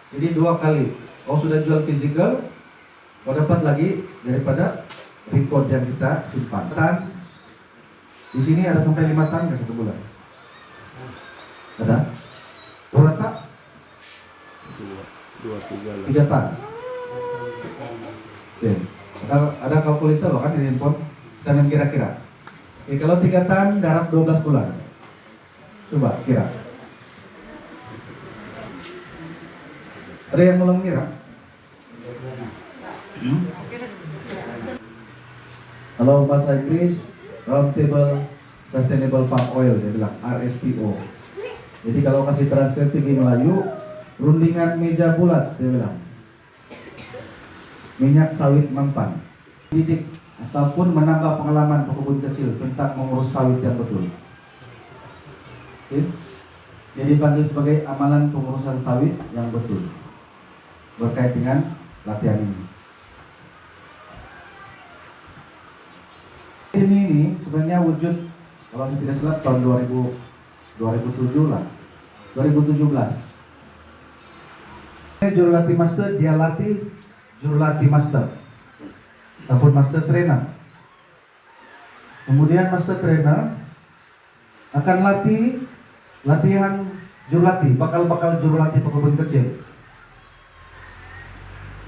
Jadi 2 kali. Kau sudah jual physical, kau dapat lagi daripada record yang kita simpan. Tan, di sini ada sampai 5 tan nggak 1 bulan? Ada? Berapa tak? 3 tan. Oke. Ada kalkulator loh kan di handphone. Kita yang kira-kira. Oke, kalau 3 tan darat 12 bulan. Coba kira. Ada yang belum kira? Kalau bahasa Inggris, Roundtable Sustainable Palm Oil, dia bilang RSPO. Jadi kalau kasih translate di Melayu, rundingan meja bulat, dia bilang. Minyak sawit mempan. Didik ataupun menambah pengalaman pekebun kecil tentang mengurus sawit yang betul. Oke? Jadi dipanggil sebagai amalan pengurusan sawit yang betul berkait dengan latihan ini. Ini sebenarnya wujud kalau tidak salah tahun 2007 lah, 2017. Juru latih master, dia latih juru latih master ataupun master trainer. Kemudian master trainer akan latih latihan juru latih, bakal juru latih pekebun kecil.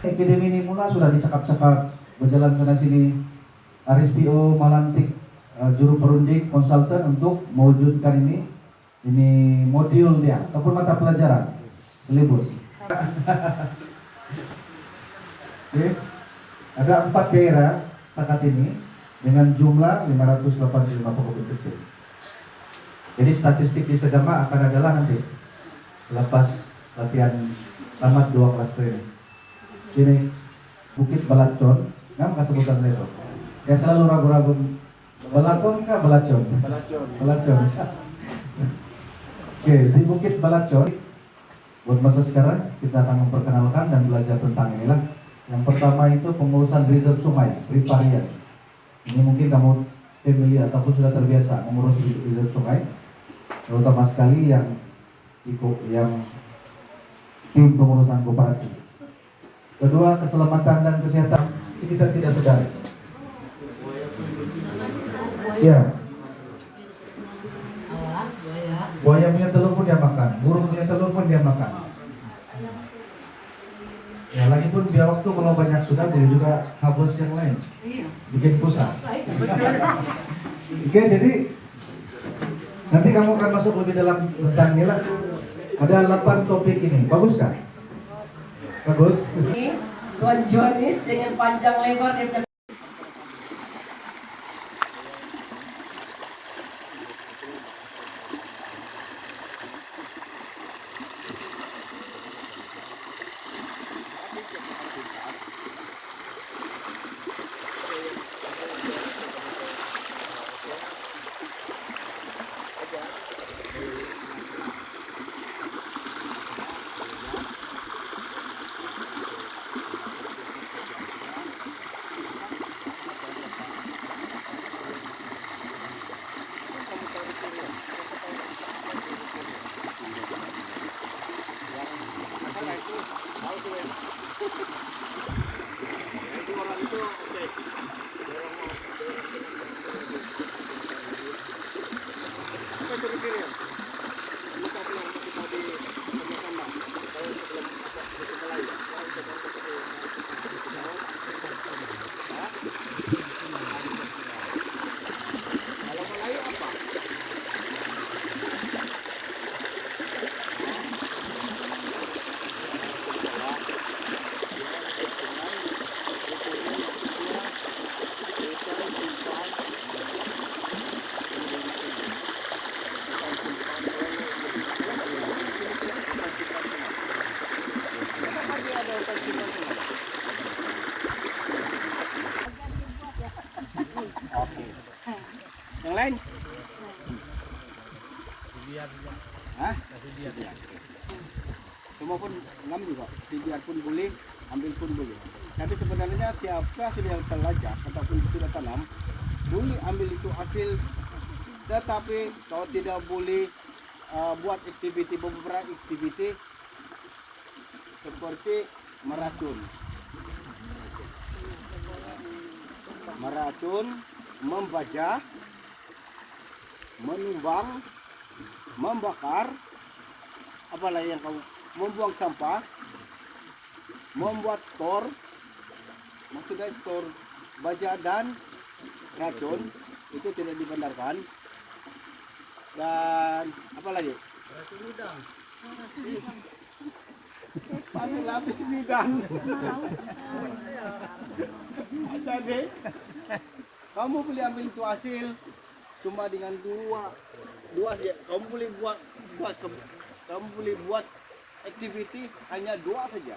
Akademi ini mula sudah dicakap-cakap, berjalan sana sini. RSPO melantik juru perunding konsultan untuk mewujudkan ini modul dia ataupun mata pelajaran silabus. Oke. Ada 4 daerah setakat ini dengan jumlah 585 pekebun kecil. Jadi statistik di Segama akan adalah nanti lepas latihan tamat 2 kelas training. Ini Bukit Belacon, nggak sebutan itu. Ya selalu ragu-ragu. Belakon kah Belacon? Belacon. Oke, di Bukit Belacon. Buat masa sekarang kita akan memperkenalkan dan belajar tentang inilah. Yang pertama itu pengurusan reserve sungai, riparian. Ini mungkin kamu familiar ataupun sudah terbiasa mengurus reserve sungai, terutama sekali yang tim pengurusan koperasi. Kedua, keselamatan dan kesehatan kita tidak sedar. Ya. Buaya punya telur pun dia makan, burung punya telur pun dia makan. Ya, lagi pun biar waktu kalau banyak sudah dia juga habis yang lain, bikin pusat. Oke, jadi nanti kamu akan masuk lebih dalam tentang nilai. Ada 8 topik ini, bagus kan? Bagus. Tuan Jonis dengan panjang lebar dan yang lain? Hah? Semua pun ngam juga. Biar pun boleh, ambil pun boleh. Tapi sebenarnya siapa sudah yang terlajak ataupun sudah tanam, boleh ambil itu hasil. Tetapi kalau tidak boleh buat aktiviti beberapa aktiviti seperti meracun, membajak, menumbang, membakar, apalagi yang kamu membuang sampah, membuat store, maksudnya store baja dan racun itu tidak dibenarkan. Dan apa lagi? Racun udang. Pakai lapis bidang. Jadi kamu boleh ambil itu hasil cuma dengan dua saja. Kamu boleh buat activity hanya dua saja.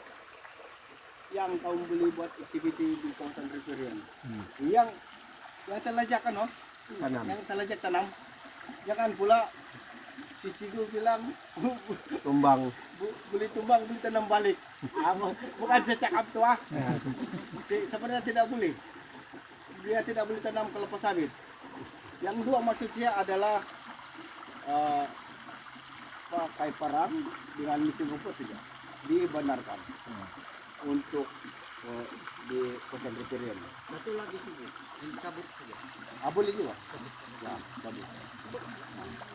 Yang kamu boleh buat activity di kawasan riparian. Yang terlajak kan, oh? Tanam. Yang terlajak tanam. Jangan pula si Cigu bilang Tumbang. boleh tumbang, boleh tanam balik. Bukan saya cakap tu ah. Sebenarnya tidak boleh. Dia tidak boleh tanam kelapa sawit. Yang dua maksudnya adalah pakai parang dengan mesin rumput saja dibenarkan untuk di kawasan riparian. Satu lagi sih, dicabut saja. Boleh juga. Ya,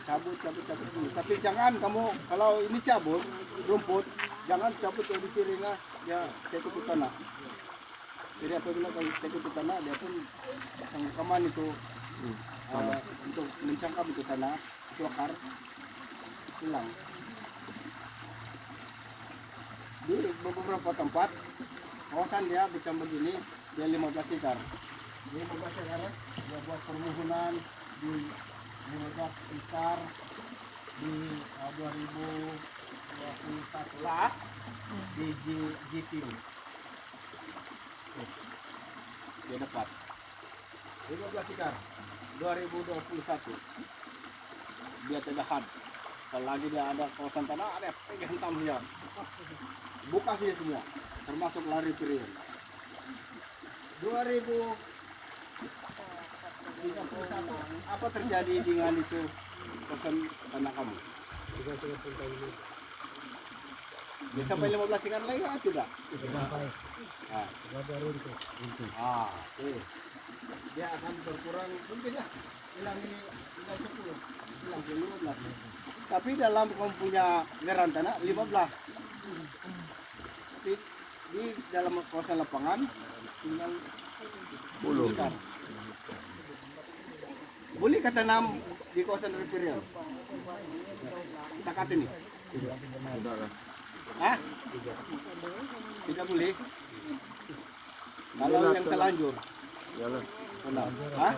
cabut dulu. Tapi jangan kamu kalau ini cabut rumput, jangan cabut yang di siringnya ya tekuk ke tanah. Jadi apabila kalau tekuk ke tanah dia pun sangkaman itu untuk mencangkap itu tanah, itu akar hilang. Di beberapa tempat kawasan dia macam begini, dia 15 hektar. Dia 15 hektar, dia buat permohonan di 15 hektar di 2021 lah di GTU. Dia dapat 15 hektar 2021. Dia tidak had. Kalau lagi dia ada kawasan tanah, ada pegang tamnya. Buka saja semua, termasuk lari period. 2031, apa terjadi dengan itu kawasan tanah kamu? Dia sampai 15 ikan lagi kan tidak? Oke. Dia akan berkurang mungkin lah, hilang 10, hilang 15. Tapi dalam kamu punya geran tanah 15. Tapi di dalam kawasan lapangan tinggal 10 hektar. Boleh kata tanam di kawasan riparian? Kita kata ini. Hah? Tidak boleh. Kalau yang terlanjur. Tanam. Hah?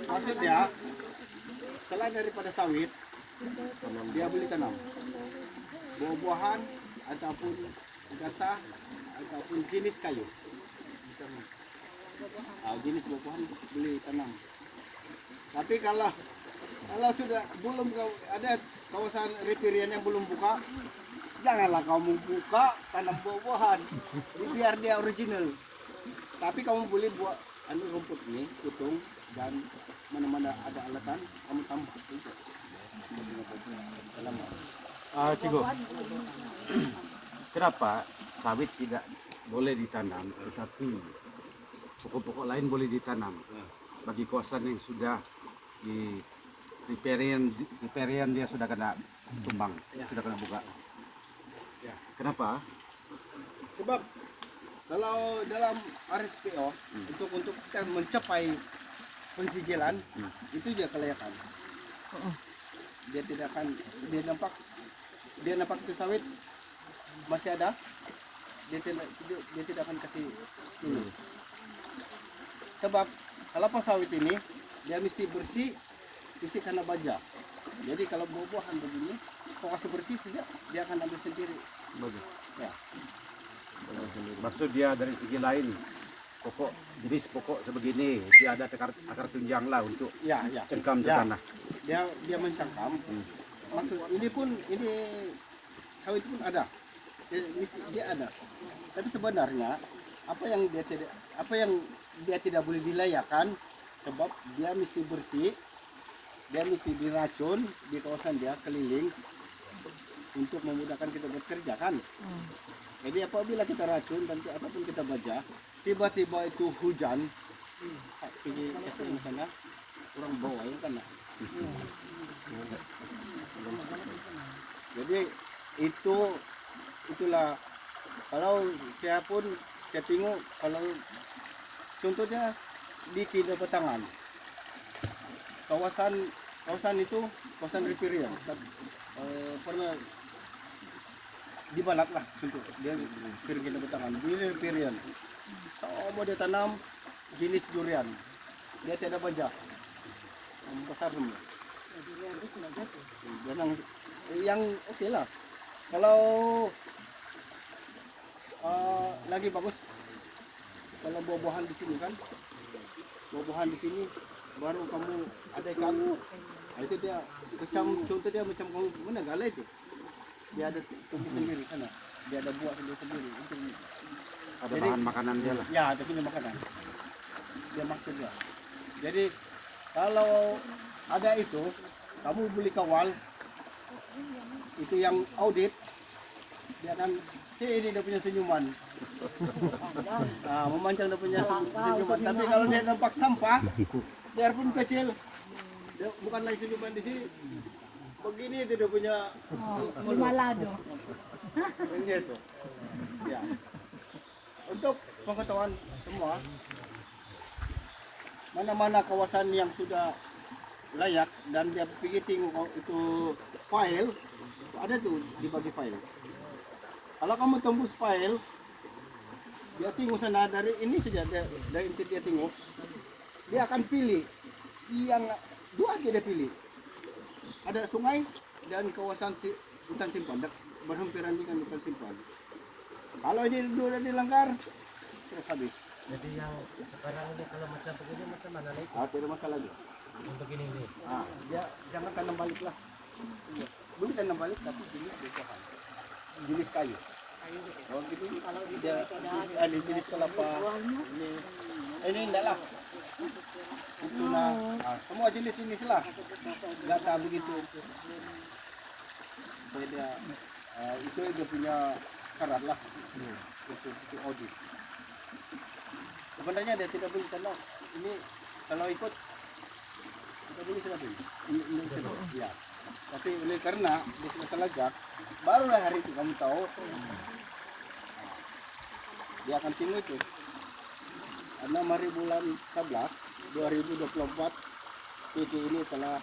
Maksudnya selain daripada sawit, dia boleh tanam buah-buahan ataupun gata ataupun jenis kayu. Jenis buah-buahan boleh tanam. Tapi kalau sudah belum ada kawasan riparian yang belum buka, janganlah kamu buka tanam buah-buahan. Biar dia original. Tapi kamu boleh buat rumput ini, kutung dan mana-mana ada alatan, kamu tambah itu. Cigo, kenapa sawit tidak boleh ditanam, tetapi pokok-pokok lain boleh ditanam? Bagi kawasan yang sudah di riparian dia sudah kena tumbang, sudah kena buka. Ya. Kenapa? Sebab kalau dalam RSPO untuk kita mencapai pensijilan itu dia kelayakan. Dia tidak akan dia nampak itu sawit masih ada, dia tidak akan kasih lulus. Sebab kelapa sawit ini dia mesti bersih, mesti kena baja. Jadi kalau buah-buahan begini, kau kasih bersih saja, dia akan ambil sendiri. Bagus. Ya. Maksud dia dari segi lain, jenis pokok sebegini, dia ada akar tunjang lah untuk Ya. cengkam ke Ya. tanah. Dia mencangkam. Maksud ini sawit pun ada. Dia ada. Tapi sebenarnya apa yang dia tidak boleh dilayakan sebab dia mesti bersih, dia mesti diracun di kawasan dia keliling untuk memudahkan kita bekerja kan. Jadi apabila kita racun dan apapun kita baca, tiba-tiba itu hujan, pergi ke sana, orang bawa ya kan. Jadi itulah kalau saya pun saya tengok kalau contohnya di Kidul Batangan, kawasan itu kawasan riparian, pernah dibalak lah contoh dia sering Kidul Batangan di riparian. Mau dia tanam jenis durian, dia tidak baja, besar semua. Yang oke lah. Kalau lagi bagus kalau buah-buahan di sini kan, buah-buahan di sini baru kamu ada ikan. Nah, itu dia macam contoh dia macam kamu mana gala itu, dia ada tumbuh sendiri sana, dia ada buah sendiri itu. Ada Jadi, bahan makanan dia lah. Ya, ada punya makanan. Dia maksud dia. Jadi kalau ada itu, kamu beli kawal, itu yang audit, dia akan, ini dia punya senyuman. Nah, memancang dia punya senyuman. Tapi kalau dia nampak sampah, biarpun kecil, dia bukan lagi senyuman di sini. Begini itu dia punya Malado. gitu. Ya. Untuk pengetahuan semua, mana-mana kawasan yang sudah layak dan dia pergi tengok itu file, ada tuh dibagi file. Kalau kamu tembus file, dia tengok sana dari ini saja, dari inti dia tengok, dia akan pilih yang dua aja dia pilih. Ada sungai dan kawasan hutan simpan, berhampiran dengan hutan simpan. Kalau ini dua dilanggar, terus habis. Jadi yang sekarang ini kalau macam begini macam mana nih? Tidak masalah lagi. Yang begini ini. Dia jangan tanam balik lah. Boleh tanam balik tapi jenis buah-buahan. Jenis kayu. Kalau gitu kalau dia ada jenis kelapa. Ini enggak lah. Itu semua jenis lah. Gata begitu. Beda. Itu dia punya syarat lah. Itu audit. Sebenarnya dia tidak boleh tanam. Ini kalau ikut kita boleh sudah beli. Ini sudah. Ya. Tapi oleh karena dia sudah terlagak, barulah hari itu kamu tahu dia akan tinggi itu. 6 hari bulan 11 2024 PT ini telah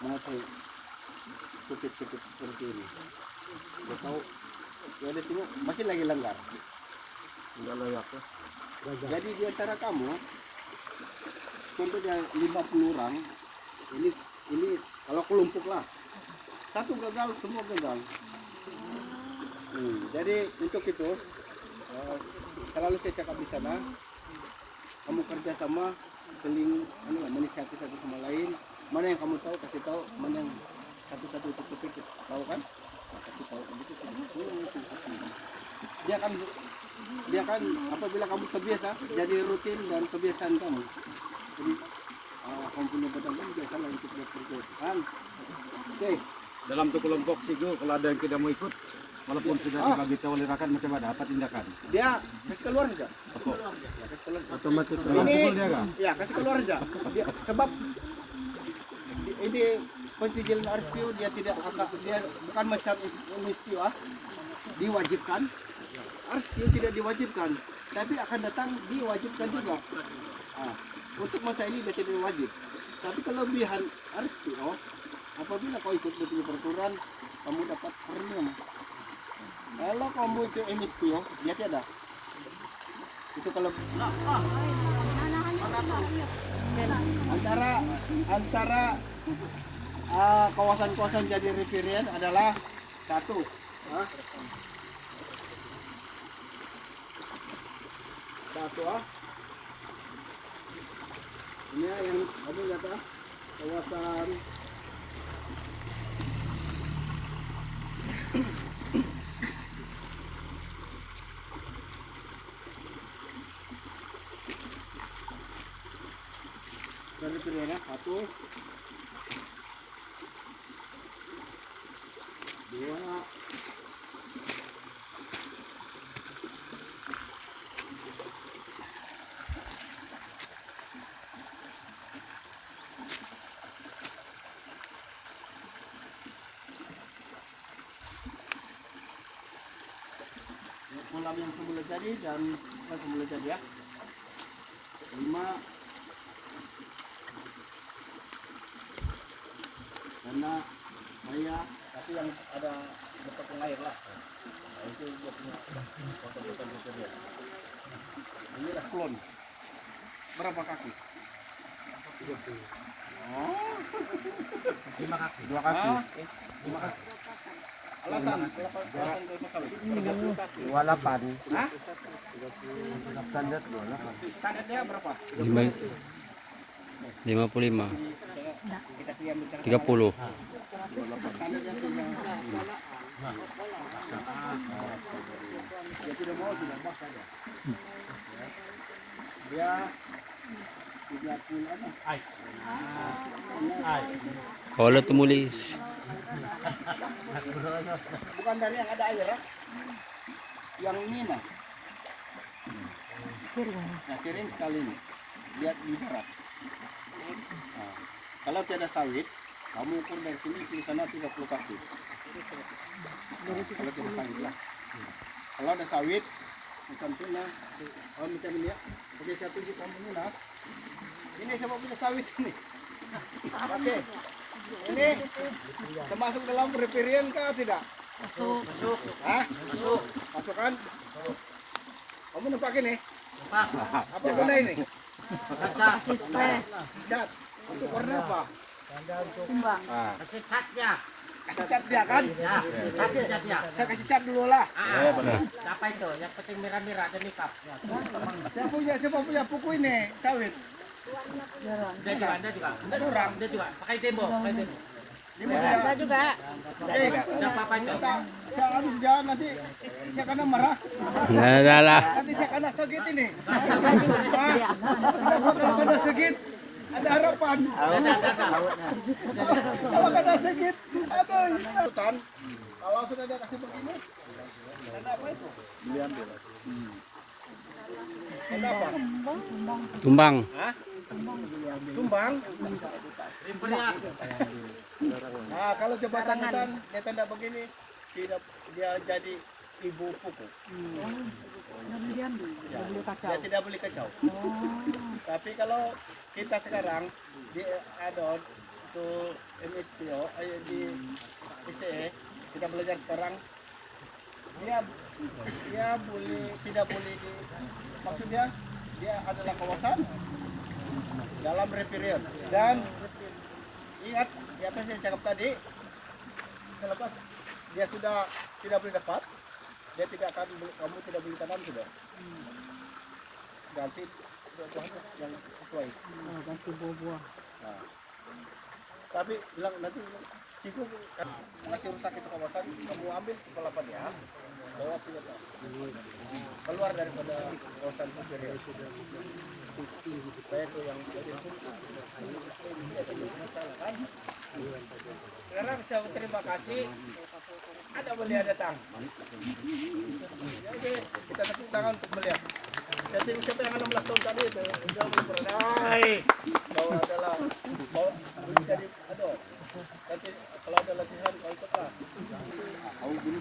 memakai cukit-cukit seperti ini. Dia tahu dia ada tengok masih lagi langgar. Enggak layak ya. Jadi di antara kamu, contohnya 50 orang, ini kalau kelompok lah, satu gagal, semua gagal. Jadi untuk itu, selalu saya cakap di sana, kamu kerja sama, saling menasihati satu sama lain. Mana yang kamu tahu kasih tahu, mana yang satu-satu itu tahu kan? Kasih tahu begitu. Dia akan apabila kamu terbiasa jadi rutin dan kebiasaan kamu. Jadi kamu punya badan kan biasa lah untuk berkerjaan. Oke. Dalam tuh kelompok Cigo, kalau ada yang tidak mau ikut, walaupun sudah dibagi tahu oleh rakan macam ada apa tindakan? Dia kasih keluar saja. Kasih keluar. Otomatis Ini dia kan? ya kasih keluar saja. Sebab ini konsijen RSPO dia tidak dia bukan macam MSPO diwajibkan. RSPO tidak diwajibkan, tapi akan datang diwajibkan juga. Untuk masa ini dia tidak wajib. Tapi kelebihan RSPO, apabila kau ikut betul peraturan, kamu dapat premium. Kalau kamu itu MSPO, dia tidak. Itu kalau antara kawasan-kawasan jadi riparian adalah satu. Ini yang kamu kata kawasan dari pilihannya satu. Kolam yang semula jadi dan semula jadi ya. 5 karena saya tapi yang ada bertepung air lah. Nah, itu dia punya foto-foto dia. Ini lah klon. Berapa kaki? 30. Oh. 5 kaki. 2 kaki. 5 kaki. Alasan kenapa kawin? 28. Hah? Standar 28. Standarnya berapa? 55 Kita diam bicara 30 dia tidak mau tidak bak saja. Dia 30 apa? kalau tumulis Bukan dari yang ada air ya? Yang ini nah. Nah, sering sekali ini. Lihat di darat. Nah, kalau tiada sawit, kamu ukur dari sini ke sana 30 kaki. Kalau tiada sawit lah. Kalau ada sawit, macam tu nah. Oh macam ini ya. Oke, saya tunjuk kamu ini nah. Ini siapa punya sawit ini? Oke. Ini termasuk dalam riparian kah tidak? Masuk. Hah? Masuk. Masukkan. Kamu nampak ini? Apa guna ini? Kasih spray. Cat. Untuk warna apa? Kumbang. Kasih catnya. Kasih cat dia kan? Ya, kasih catnya. Saya kasih cat dulu lah. Apa itu? Yang penting merah-merah dan makeup. Ya. Siapa punya buku ini? Sawit. Dia juga. Ada orang. Dia juga. Pakai demo. Di mana? Ada juga. Udah apa itu? Saya harus jalan nanti. Saya kena marah. nah lah Nanti saya kena sakit ini. Kalau kena sakit ada harapan. Kalau kena sakit, aduh. Hutan. Kalau sudah dia kasih begini, ada apa itu? Diambil. Ada apa? tumbang Hah? Tumbang. Nah, kalau jembatan hutan dia tanda begini, tidak dia jadi ibu pupuk. Ya, dia tidak boleh kacau. Tapi kalau kita sekarang di adon itu MSPO di STE kita belajar sekarang dia boleh tidak boleh di maksudnya dia adalah kawasan dalam riparian dan ingat di atas yang cakap tadi selepas dia sudah tidak boleh dapat dia tidak akan kamu tidak boleh tanam sudah ganti yang sesuai Ganti buah-buah. nah. Tapi bilang nanti siku masih rusak itu kawasan kamu ambil kepala dia bawa punya keluar daripada kawasan riparian supaya itu yang jadi kan sekarang saya terima kasih ada beliau datang jadi kita tepuk tangan untuk beliau jadi siapa yang 16 tahun tadi itu sudah berdai bahwa adalah bahwa jadi aduh nanti kalau ada latihan kau ikutlah kau gini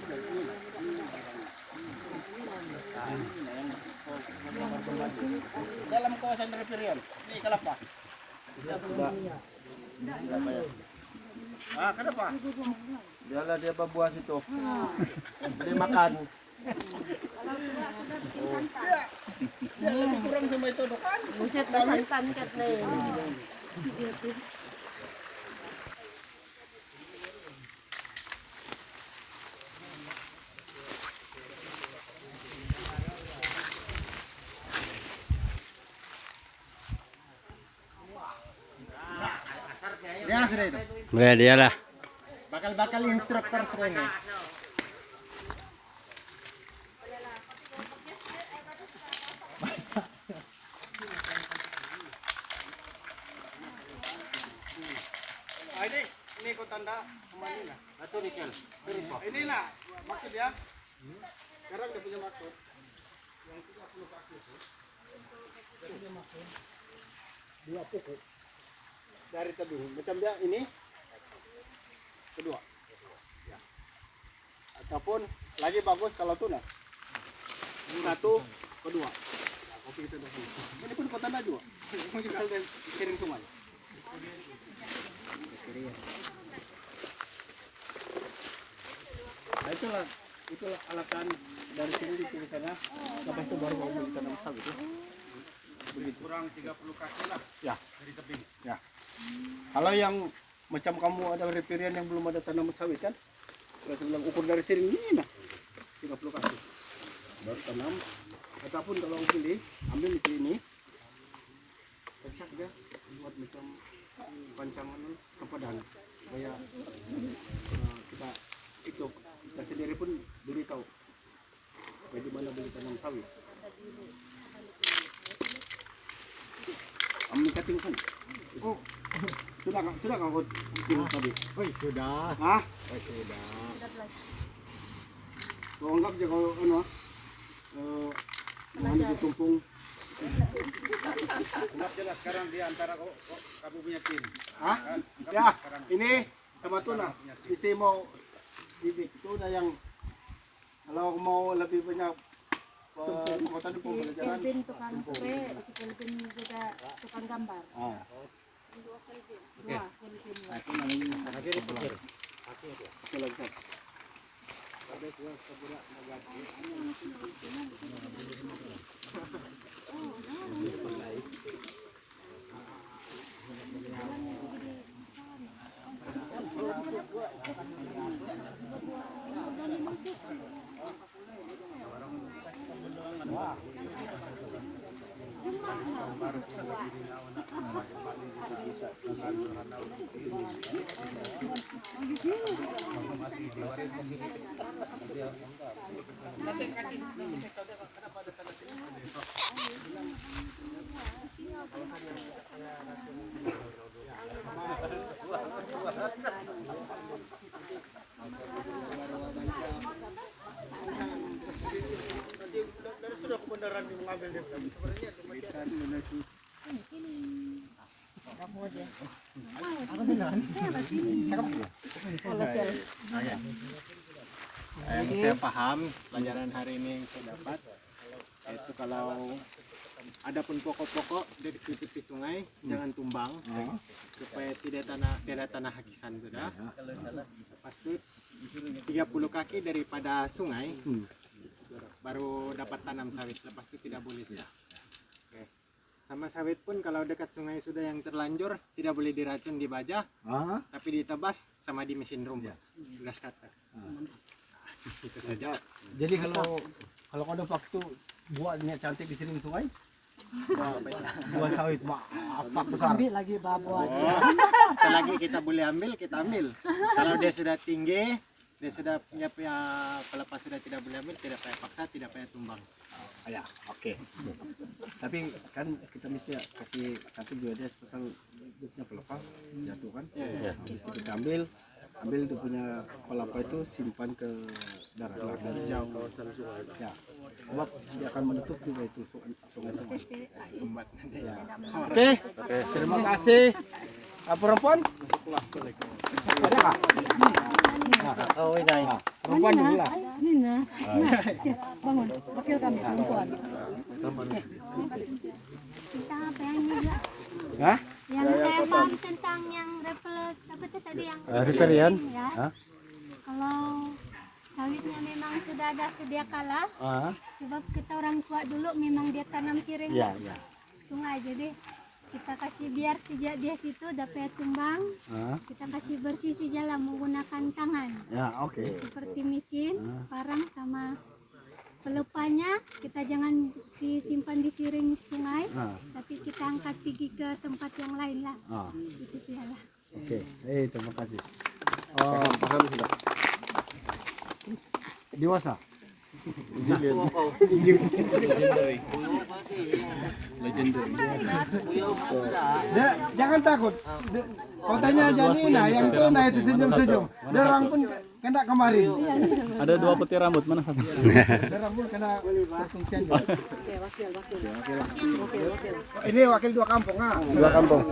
dalam kawasan riparian ini kelapa kenapa? Biarlah dia berbuah situ beli makan dia lebih kurang sama itu dok Buset santan kat nih. ya sudah itu ya dia lah bakal instruktur sudah ini Ini kau tanda kemana nah? Atau nikel. Ini lah maksud dia. Sekarang dia punya maksud. Yang 30 kaki itu. Dia punya maksud. 2 pokok. Dari tebing. Macam dia ini. Kedua. Ya. Ataupun lagi bagus kalau tuna. 1, kedua. Nah, kopi kita dah. Ini pun kau tanda juga. Mau juga ada kirim sungai. Nah, itulah alasan dari sini di sana. Sampai itu baru mau ditanam sawit ya. Begitu. Kurang 30 kaki lah Ya. dari tebing. Ya. Kalau yang macam kamu ada ripirian yang belum ada tanam sawit kan? Kalau saya bilang ukur dari sini ini nah 30 kaki. Baru tanam. Ataupun kalau pilih ambil di sini. Pecat dia buat macam pancangan kepadang supaya kita itu kita sendiri pun beritahu bagaimana beli tanam sawit. Ambil cutting kan? Oh, sudah kau bikin tadi? Oh, sudah. Hah? Oh, sudah. Kau anggap aja kau mana ditumpung? Anggap jelas sekarang di antara kamu punya tim. Hah? Ya, ini sama tuna. Istri mau bibit tuna yang kalau mau lebih banyak kota di pembelajaran. Kelvin tukang spray, si Kelvin juga tukang gambar. Ah, Dua Kelvin. nah, itu namanya Lagi dipikir. satu lagi satu. Sudah kebenaran mengambil dia sebenarnya Yang saya paham pelajaran hari ini yang saya dapat yaitu kalau ada pun pokok-pokok dari tepi sungai jangan tumbang supaya tidak tanah hakisan sudah. Lepas itu 30 kaki daripada sungai baru dapat tanam sawit. Lepas itu tidak boleh sudah. Oke. Sama sawit pun kalau dekat sungai sudah yang terlanjur tidak boleh diracun di baja, tapi ditebas sama di mesin rumput. Grass cutter. Itu saja. Jadi kalau ada waktu buatnya cantik di sini sungai, buat sawit asap besar. Ambil lagi babu aja. Selagi kita boleh ambil, kita ambil. Kalau dia sudah tinggi, dia sudah punya pelepah sudah tidak boleh ambil, tidak payah paksa, tidak payah tumbang. Ya, oke. Tapi kan kita mesti kasih satu juga dia pasang dia punya pelepah jatuh kan? Iya. Habis itu kita ambil dia punya pelepah itu simpan ke darat jauh kawasan sungai. Ya. Sebab dia akan menutup juga itu sungai-sungai. Sumbat. Ya. Oke. Terima kasih. Perempuan? Ada kah? Oh, ini. Perempuan dulu lah. Ini nah. Bangun, wakil kami perempuan. Tentang apa yang juga Hah? yang saya paham tentang yang refleks apa itu tadi yang Riparian? ya. Hah? Kalau sawitnya memang sudah ada sedia kala, sebab kita orang tua dulu memang dia tanam cireng Ya. sungai, jadi kita kasih biar sejak dia situ dapat tumbang, kita kasih bersih si jalan menggunakan tangan Ya, oke. seperti mesin, parang sama pelepahnya kita jangan disimpan di siring sungai, tapi kita angkat pergi ke tempat yang lain lah. Itu sih lah. Oke. Terima kasih. Paham sudah. Dewasa. Jangan takut. Kau tanya aja Nina, yang tuh nah itu senyum-senyum. Dia orang pun kena kemarin. Ada 2 peti rambut, mana satu? Dia orang pun kena tertungsian juga. Ini wakil 2 kampung ah. 2 kampung.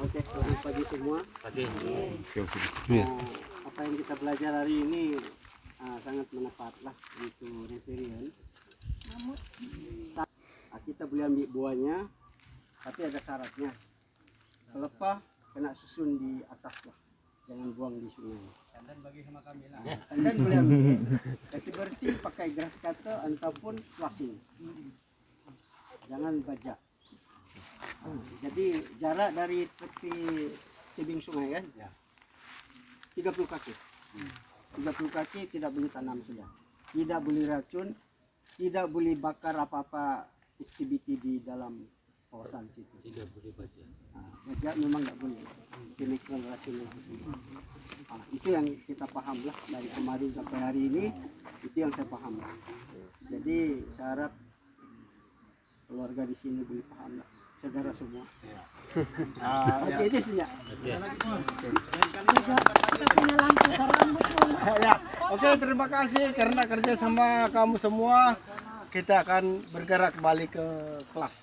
Oke, selamat pagi semua. Iya. Apa yang kita belajar hari ini sangat manfaat lah untuk referian. Kita boleh ambil buahnya, tapi ada syaratnya. Pelepah kena susun di atas lah, jangan buang di sungai. Dan bagi sama kami lah. Dan boleh ambil. Kasih bersih pakai grass cutter ataupun flushing. Jangan bajak. Jadi jarak dari tepi tebing sungai kan? 30 kaki. 30 kaki tidak boleh tanam sudah. Tidak boleh racun, tidak boleh bakar apa-apa aktiviti di dalam kawasan situ. Tidak boleh bajak. Bajak memang nggak boleh. Chemical racun itu semua. Itu yang kita paham lah dari kemarin sampai hari ini. Itu yang saya paham. Jadi saya harap keluarga di sini boleh paham lah. Saudara semua. Oke, itu saja. Ya, oke, terima kasih karena kerja sama kamu semua. Kita akan bergerak kembali ke kelas.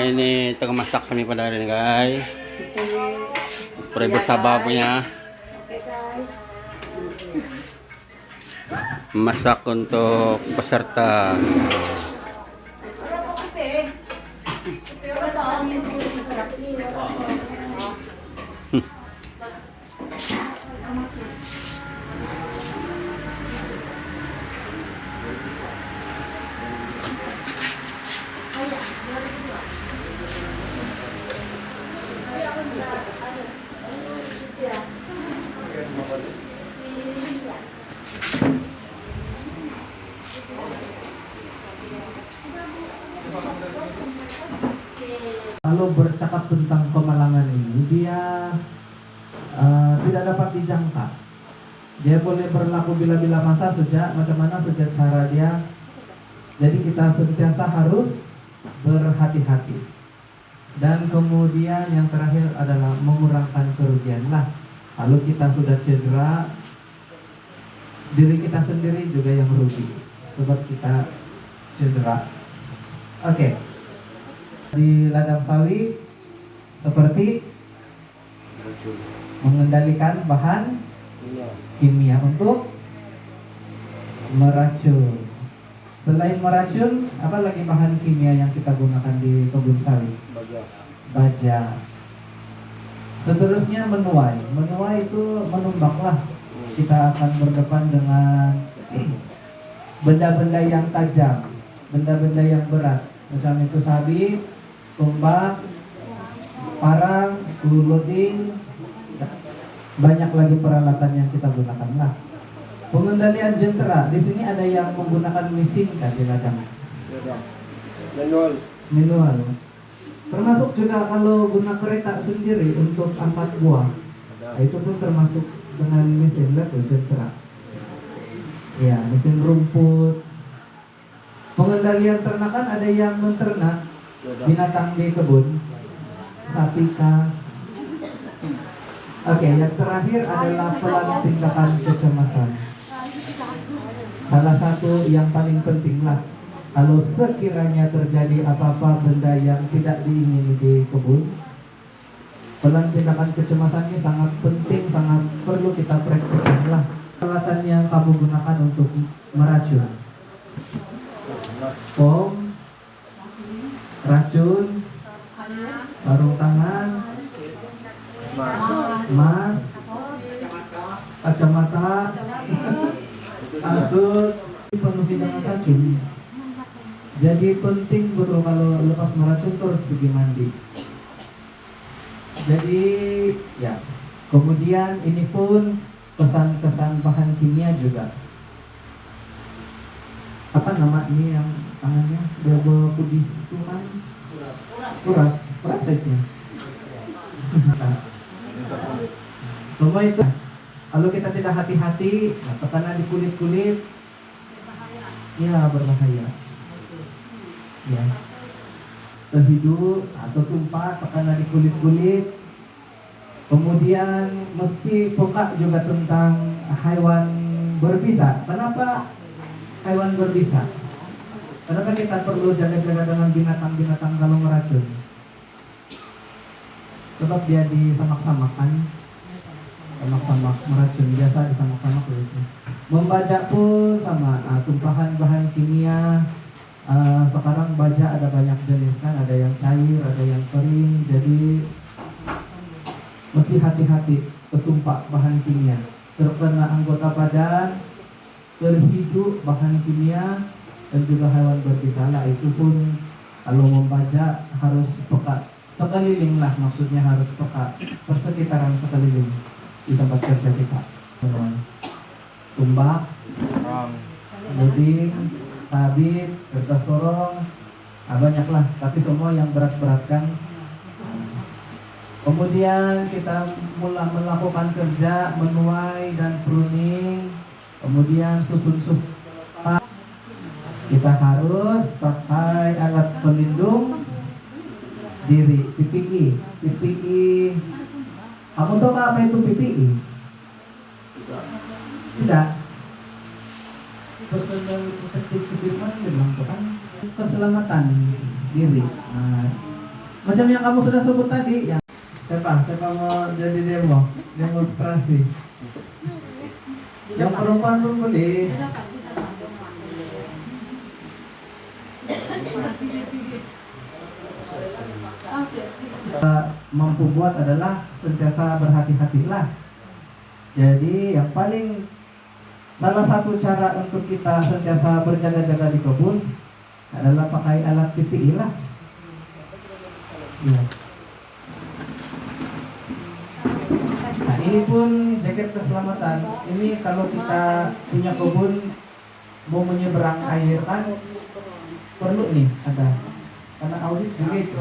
Ini tengah masak kami pada hari ini guys. Pura bersabar punya. Masak untuk peserta. Kalau bercakap tentang kemalangan ini, dia tidak dapat dijangka. Dia boleh berlaku bila-bila masa macam mana saja cara dia. Jadi kita sentiasa harus berhati-hati. Dan kemudian yang terakhir adalah mengurangkan kerugian lah. Kalau kita sudah cedera, diri kita sendiri juga yang rugi sebab kita cedera. Oke. Di ladang sawi seperti mengendalikan bahan kimia untuk meracun. Selain meracun, apa lagi bahan kimia yang kita gunakan di kebun sawi? Baja. Seterusnya menuai. Menuai itu menumbaklah. Kita akan berdepan dengan benda-benda yang tajam, benda-benda yang berat. Macam itu sabit, tombak, parang, loading, banyak lagi peralatan yang kita gunakan lah. Pengendalian jentera, di sini ada yang menggunakan mesin kan di ladang. Manual. Termasuk juga kalau guna kereta sendiri untuk angkat buah, itu pun termasuk dengan mesin lah tuh jentera. Ya, mesin rumput. Pengendalian ternakan ada yang menternak binatang di kebun, sapi kah. Oke, yang terakhir adalah pelan tindakan kecemasan. Salah satu yang paling penting lah, kalau sekiranya terjadi apa-apa benda yang tidak diingini di kebun, pelan tindakan kecemasan ini sangat penting, sangat perlu kita praktekkan lah. Peralatan yang kamu gunakan untuk meracun, pom, racun, sarung tangan, mas, kacamata, asut, penuh dengan racun. Jadi penting betul kalau lepas meracun terus pergi mandi. Jadi ya, Kemudian ini pun pesan-pesan bahan kimia juga. Apa nama ini yang tangannya double kudis Tuhan? Kurat saja. Semua itu. Kalau kita tidak hati-hati, nah, tekanan di kulit-kulit, ya berbahaya. Ya. Terhidup atau tumpah tekanan di kulit-kulit. Kemudian mesti peka juga tentang hewan berbisa. Kenapa hewan berbisa? Kenapa kita perlu jaga-jaga dengan binatang-binatang kalau meracun? Sebab dia disamak-samakan, samak-samak meracun, biasa disamak-samak begitu. Membaca pun sama, tumpahan bahan kimia. Sekarang baja ada banyak jenis kan, ada yang cair, ada yang kering, jadi mesti hati-hati ketumpak bahan kimia, terkena anggota badan, terhidup bahan kimia, dan juga hewan berbisa. Nah, itu pun kalau membaca harus peka, sekeliling lah, maksudnya harus peka persekitaran sekeliling di tempat kerja kita. Tumbak, luding, sabit, kertas sorong, banyak lah, tapi semua yang berat-beratkan. Kemudian kita mulai melakukan kerja menuai dan pruning, kemudian susun. Kita harus pakai alat pelindung diri, PPE. Kamu tahu apa itu PPE? Tidak. Personal protective equipment bilang kan keselamatan diri. Nah, macam yang kamu sudah sebut tadi, ya. Siapa mau jadi demonstrasi? Yang perempuan pun boleh. Mampu buat adalah sentiasa berhati-hatilah. Jadi yang paling salah satu cara untuk kita sentiasa berjaga-jaga di kebun adalah pakai alat PPE lah. Ya. Nah, ini pun jaket keselamatan. Ini kalau kita punya kebun mau menyeberang air kan perlu nih ada. Karena audit juga itu.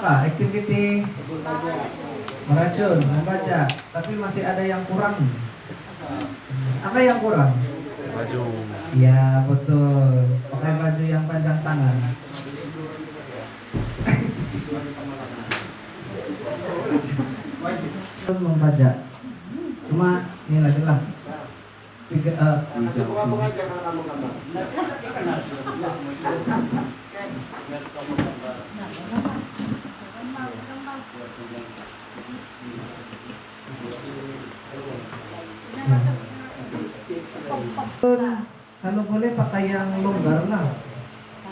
Activity meracun, membaca, tapi masih ada yang kurang. Apa yang kurang? Baju. Ya betul, pakai baju yang panjang tangan. Membaca, cuma ini lagi lah. Kalau boleh pakai yang longgar lah,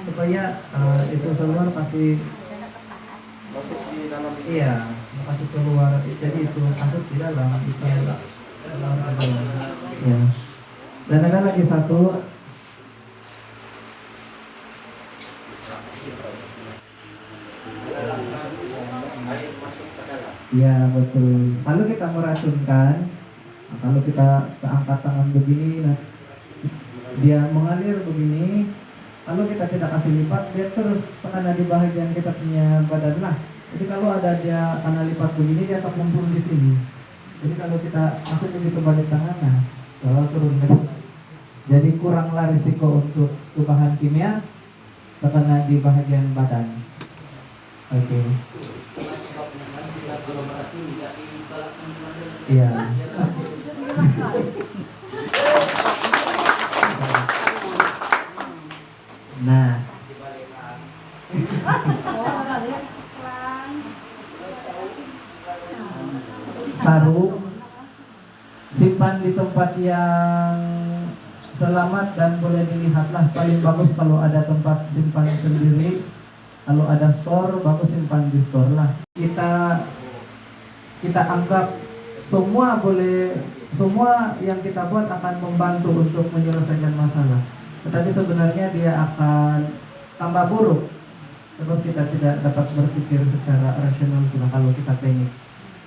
supaya itu keluar pasti Masuk di dalam iya pasti keluar, jadi itu masuk di dalam itu ya. Dan ada lagi satu ya betul, kalau kita meracunkan, kalau kita angkat tangan begini, nah, dia mengalir begini. Kalau kita tidak kasih lipat, dia terus kena di bagian kita punya badan lah. Jadi kalau ada dia kena lipat begini, dia terkumpul di sini. Jadi kalau kita masuk begitu balik tangan, nah, kalau turun ke sini. Jadi kuranglah risiko untuk bahan kimia terkena di bagian badan. Oke. Iya. Nah, sarung simpan di tempat yang selamat dan boleh dilihatlah. Paling bagus kalau ada tempat simpan sendiri. Kalau ada store, bagus simpan di store lah. Kita anggap semua yang kita buat akan membantu untuk menyelesaikan masalah. Tetapi sebenarnya dia akan tambah buruk sebab kita tidak dapat berpikir secara rasional sudah kalau kita panik.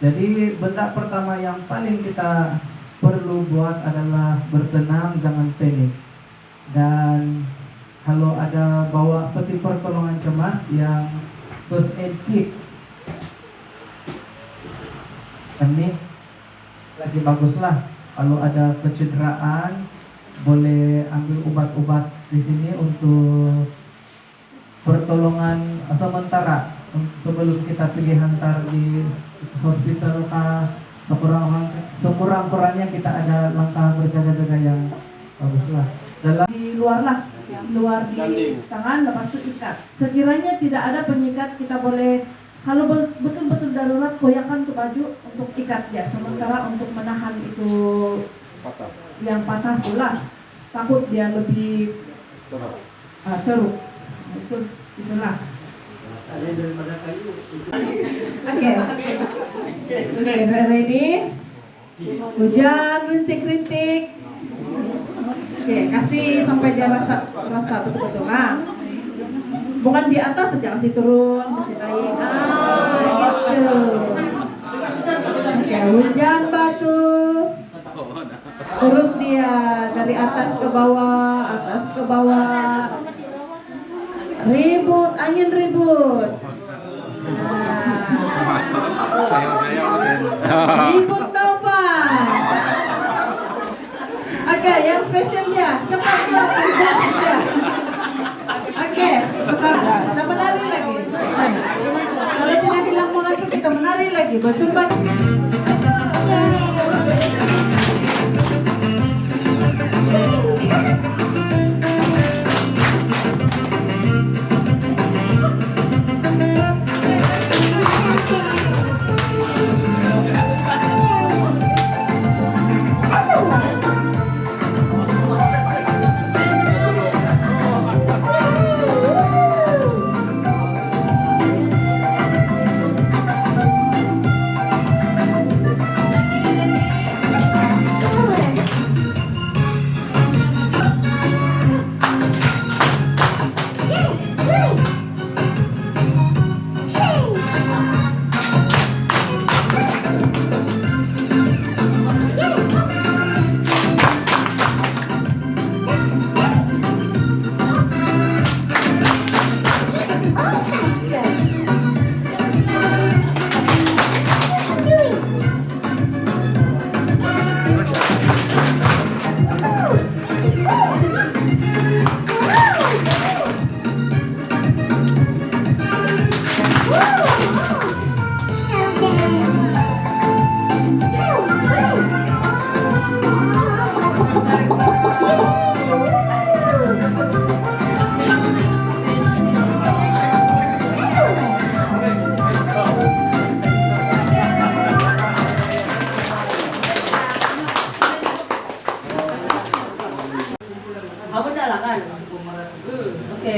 Jadi benda pertama yang paling kita perlu buat adalah bertenang, jangan panik. Dan kalau ada bawa peti pertolongan cemas yang first aid kit, ini lagi baguslah. Kalau ada kecederaan, boleh ambil obat-obat di sini untuk pertolongan sementara sebelum kita pergi hantar di hospital kah. Sekurang-kurangnya kita ada langkah berjaga-jaga yang baguslah. Dalam Di luar lah, luar di tangan, lepas itu ikat. Sekiranya tidak ada penyikat, kita boleh, kalau betul-betul darurat, goyangkan ke baju untuk ikat ya. Sementara untuk menahan itu yang patah pula, takut dia lebih teruk. Itulah. Oke, ready? Hujan, rintik-rintik. Oke, kasih sampai dia rasa betul-betul. Nah, bukan di atas saja, kasih turun, kasih naik. Gitu. Oke, hujan batu. Urut dia dari atas ke bawah, atas ke bawah. Ribut, angin ribut. Ribut topan. Oke, yang spesial dia. Cepat kerja. Oke, sekarang kita menari lagi. Kalau tidak bilang mau lagi, kita menari lagi. Betul. Kamu dah lah kan? Oke.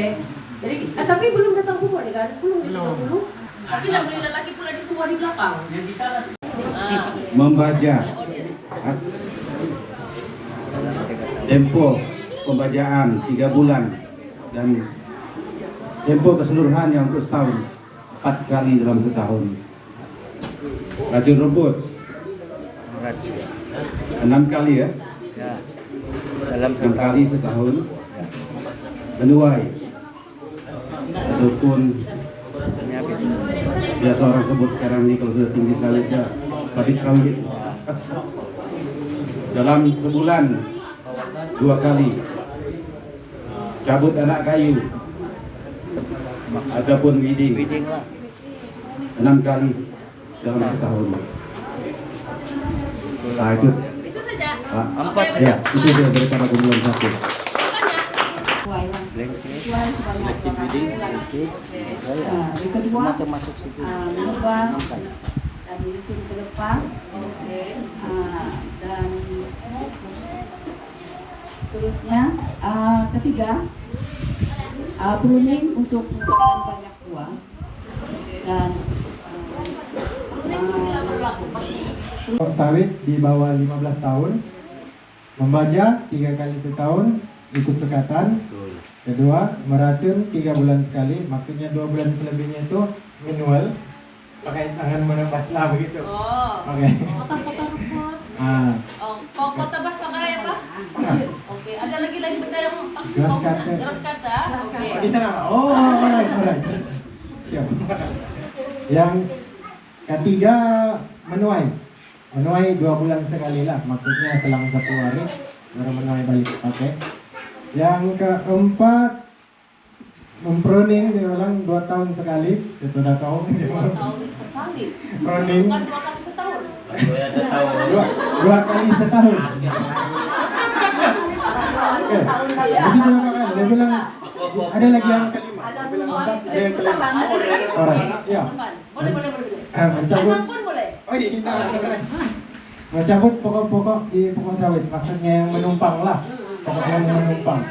Jadi, tapi belum datang semua nih kan? Belum datang dulu. Tapi nak beli lelaki pula di semua di belakang. Membaca tempo pembacaan 3 bulan dan tempo keseluruhan yang untuk setahun 4 kali dalam setahun. Racun rumput 6 kali ya, dalam 6 kali setahun. Menuai ataupun biasa orang sebut sekarang ini kalau sudah tinggi salibnya sabit sawit. Dalam sebulan 2 kali cabut anak kayu ataupun weeding 6 kali selama setahun. Nah itu. Itu saja. Empat ya, itu dia dari para gumulon satu. Selective breeding. Yang kedua, Termasuk situ. mengubah dan menyusun ke depan. Dan seterusnya, ketiga, pruning untuk mendapatkan banyak buah. Dan Sawit di bawah 15 tahun, membaja 3 kali setahun, ikut sekatan. Kedua, meracun 3 bulan sekali, maksudnya 2 bulan selebihnya itu manual, pakai tangan menebas lah begitu. Oh. Oke. Potong-potong rumput. Oh, kok tebas pakai apa? Mesin. Oke. Ada lagi benda yang Grass cutter. Grass cutter. Oke. Oh, di sana. Oh, alright. Siap. Yang ketiga, menuai. Menuai 2 bulan sekali lah, maksudnya selang 1 hari baru menuai balik. Oke. Yang keempat, mempruning diulang 2 tahun sekali. Itu udah tahu. 2 tahun sekali. Pruning Bukan 2 kali setahun. 2 kali setahun. Oke. Jadi dia bilang ada lagi yang kelima. Ada Dia bilang 4, ada yang bisa kelima. kan? Alright. Ya. Boleh. Mencabut. Anak pun boleh. Oh iya, kita mencabut pokok-pokok di pokok sawit, maksudnya yang menumpang lah, pokok yang menumpang.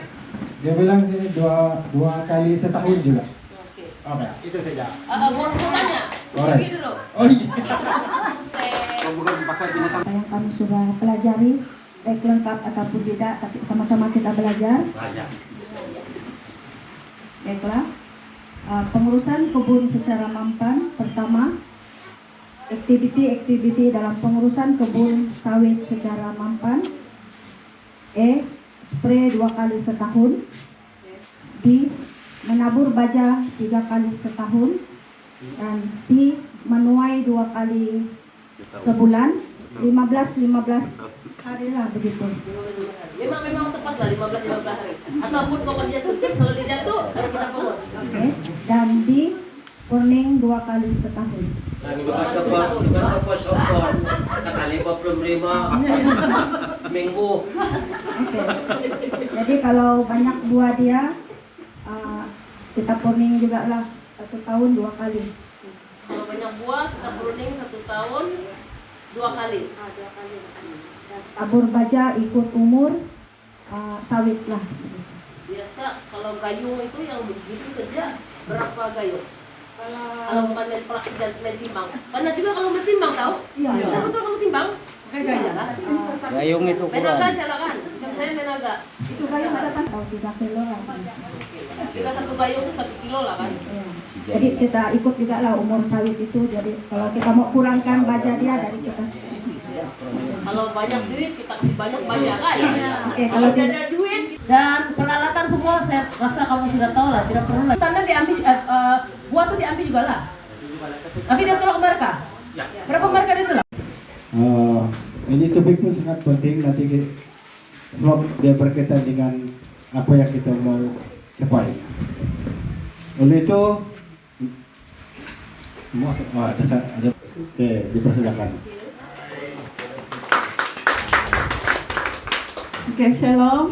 Dia bilang sini dua kali setahun juga. Oke. Oke, itu saja. Mau tanya. Alright. Pergi dulu. Oh iya. Yang kami sudah pelajari, baik lengkap ataupun tidak, tapi sama-sama kita belajar. Baiklah. Pengurusan kebun secara mampan. Pertama, aktiviti dalam pengurusan kebun sawit secara mampan. Spray 2 kali setahun. B. Menabur baja 3 kali setahun. Dan C. Menuai 2 kali sebulan. 15 hari lah begitu. Memang tepat lah 15 hari. Ataupun kalau dia tutup, kalau dia jatuh harus kita pungut. Oke. Dan D. Pruning 2 kali setahun. Minggu. Oke. Jadi kalau banyak buah dia, kita pruning juga lah 1 tahun 2 kali. Kalau banyak buah, kita pruning 1 tahun 2 kali. Tabur baja ikut umur sawit lah. Biasa kalau gayung itu yang begitu saja berapa gayung? Kalau bukan main pelak dan main timbang. Banyak juga kalau main timbang tahu? Iya. Betul kamu timbang? Pakai gaya lah. Gayung itu Menaga kurang. aja lah kan. Macam saya menaga. Itu gayung ada kan tahu 3 kilo lah. Kira 1 gayung itu 1 kilo lah kan. Iya. Jadi kita ikut juga lah umur sawit itu. Jadi kalau kita mau kurangkan baja dia dari kita. Kalau banyak duit kita kasih banyak kan. Oke, Kalau tidak ada duit dan peralatan semua saya rasa kamu sudah tahu lah. Tidak perlu lah. Tanda diambil buah tuh diambil juga lah. Tapi dia tolak mereka. Berapa mereka dia tolak? Ini topik pun sangat penting nanti sebab dia berkaitan dengan apa yang kita mau capai. Oleh itu, ada oke, dipersilakan. Oke, shalom.